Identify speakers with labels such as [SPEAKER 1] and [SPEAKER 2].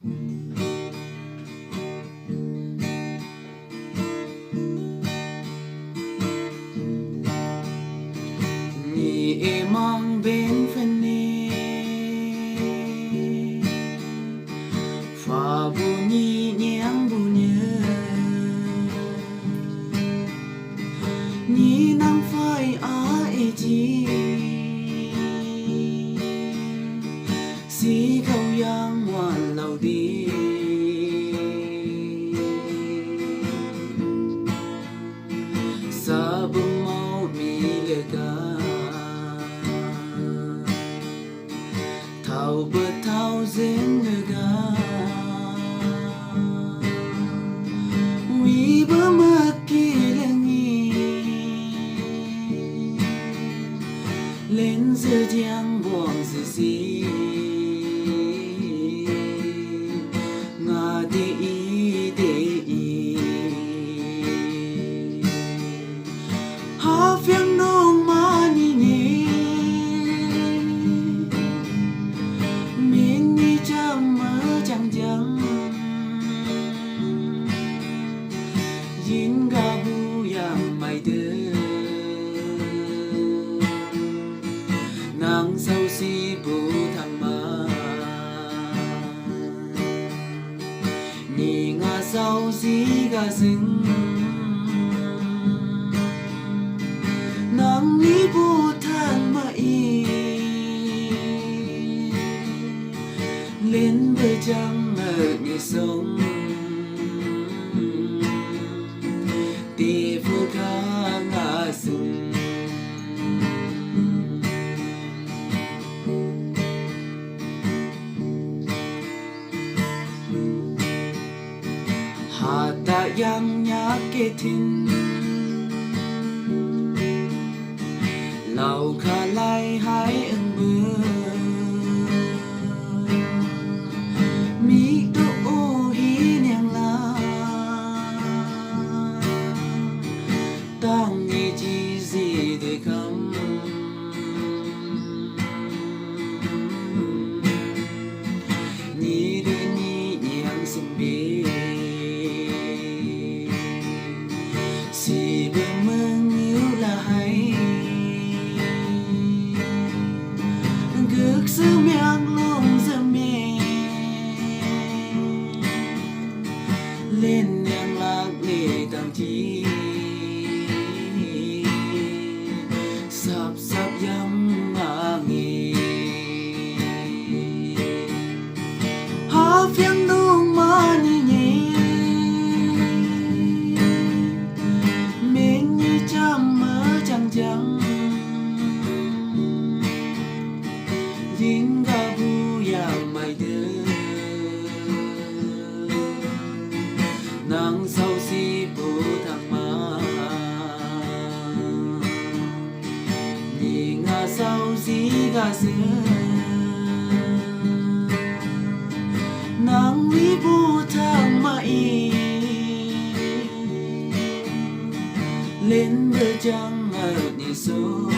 [SPEAKER 1] nhị mang bên phần nê pha bu nhị nhang bu nhớ nhị nang phai ai chi si khâu yang hoàn lâu đi sa bung mau mi lê ca thao bơ thao dên ngơ ga vì bơ mơ kỳ lên nghi lên giữa giang buông giữa gì ngà để ý ha phiền nông mà ni nhỉ mình đi chăm mơ chẳng chẳng yin ga bu yang mai de nang sâu si bu thang ma nhị ngà sâu si ga sừng nang ni bu thang ma y lên bờ trăng ở nhịp sông tì phu ca ngã sung hà ta yang nhá kê thinh lâu khá lai hái ưng bơ mi đô ô hi nhang la tang ni chi gì để khăm ni đưa ni nhang xin bi si bơ mơ nghiêu là hay cực sư miang lông dơ mê lên nhang lạc lệ tàng chi sắp sắp yam ngã nghề ha phiền nông mà ni nhé mình như chăm mơ chẳng chẳng yin ga bu yang mai de nang sâu si bu thang ma nhị ngà sâu si ga sơ nang ni bu thang ma y lên bờ trăng ở nhị sông